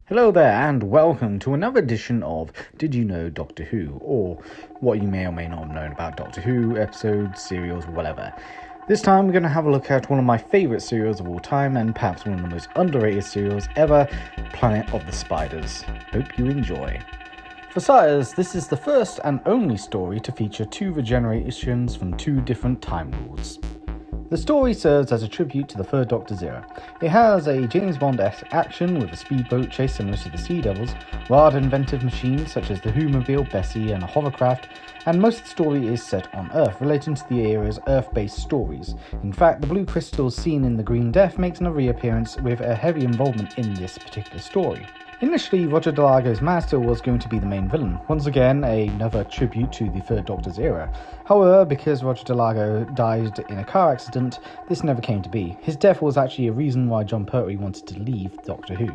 Hello there and welcome to another edition of Did You Know Doctor Who, or what you may or may not have known about Doctor Who, episodes, serials, whatever. This time we're going to have a look at one of my favourite serials of all time and perhaps one of the most underrated serials ever, Planet of the Spiders. Hope you enjoy. For starters, this is the first and only story to feature two regenerations from two different Time Lords. The story serves as a tribute to the Third Doctor's era. It has a James Bond-esque action with a speedboat chase similar to the Sea Devils, rather inventive machines such as the Whomobile, Bessie and a hovercraft, and most of the story is set on Earth, relating to the era's Earth-based stories. In fact, the blue crystals seen in the Green Death makes a reappearance with a heavy involvement in this particular story. Initially, Roger Delago's master was going to be the main villain, once again another tribute to the Third Doctor's era. However, because Roger Delago died in a car accident, this never came to be. His death was actually a reason why John Pertwee wanted to leave Doctor Who.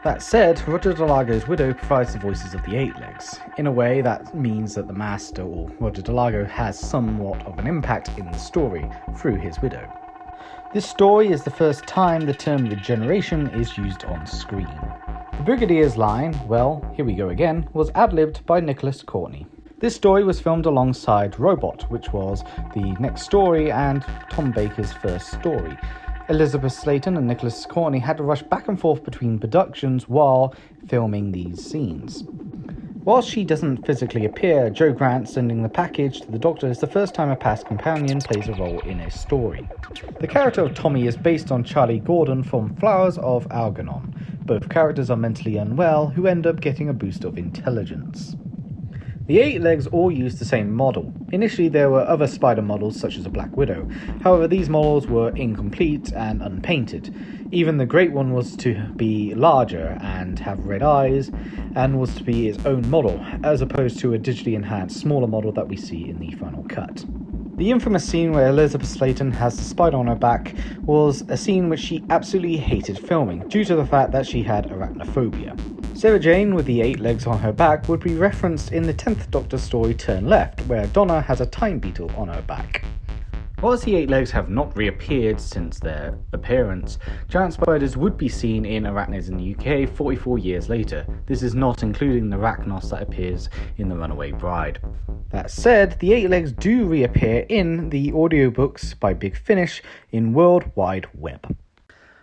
That said, Roger Delago's widow provides the voices of the Eight Legs. In a way, that means that the master, or Roger Delago, has somewhat of an impact in the story through his widow. This story is the first time the term regeneration is used on screen. The Brigadier's line, "Well, here we go again," was ad-libbed by Nicholas Courtney. This story was filmed alongside Robot, which was the next story and Tom Baker's first story. Elizabeth Slaton and Nicholas Courtney had to rush back and forth between productions while filming these scenes. While she doesn't physically appear, Jo Grant sending the package to the Doctor is the first time a past companion plays a role in a story. The character of Tommy is based on Charlie Gordon from Flowers of Algernon. Both characters are mentally unwell, who end up getting a boost of intelligence. The Eight Legs all use the same model. Initially there were other spider models such as a Black Widow, however these models were incomplete and unpainted. Even the Great One was to be larger and have red eyes, and was to be its own model, as opposed to a digitally enhanced smaller model that we see in the final cut. The infamous scene where Elizabeth Slaton has the spider on her back was a scene which she absolutely hated filming, due to the fact that she had arachnophobia. Sarah Jane with the 8 legs on her back would be referenced in the 10th Doctor story Turn Left, where Donna has a time beetle on her back. Whilst the 8 legs have not reappeared since their appearance, giant spiders would be seen in arachnids in the UK 44 years later. This is not including the arachnos that appears in The Runaway Bride. That said, the 8 legs do reappear in the audiobooks by Big Finish in World Wide Web.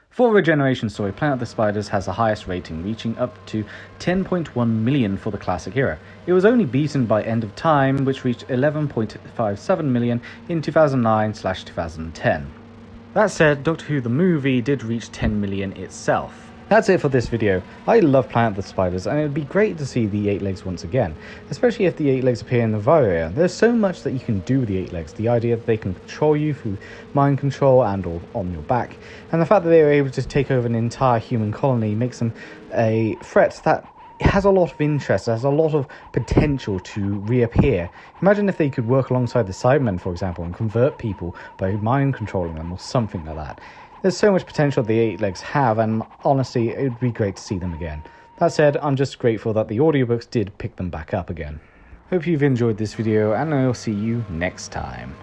For Regeneration story, Planet of the Spiders has the highest rating, reaching up to 10.1 million for the classic era. It was only beaten by End of Time, which reached 11.57 million in 2009/2010. That said, Doctor Who the movie did reach 10 million itself. That's it for this video. I love Planet of the Spiders, and it would be great to see the 8 legs once again, especially if the 8 legs appear in the Varia. There's so much that you can do with the 8 legs. The idea that they can control you through mind control and or on your back, and the fact that they were able to take over an entire human colony makes them a threat that has a lot of interest, has a lot of potential to reappear. Imagine if they could work alongside the Cybermen, for example, and convert people by mind controlling them or something like that. There's so much potential the 8 legs have, and honestly, it would be great to see them again. That said, I'm just grateful that the audiobooks did pick them back up again. Hope you've enjoyed this video, and I'll see you next time.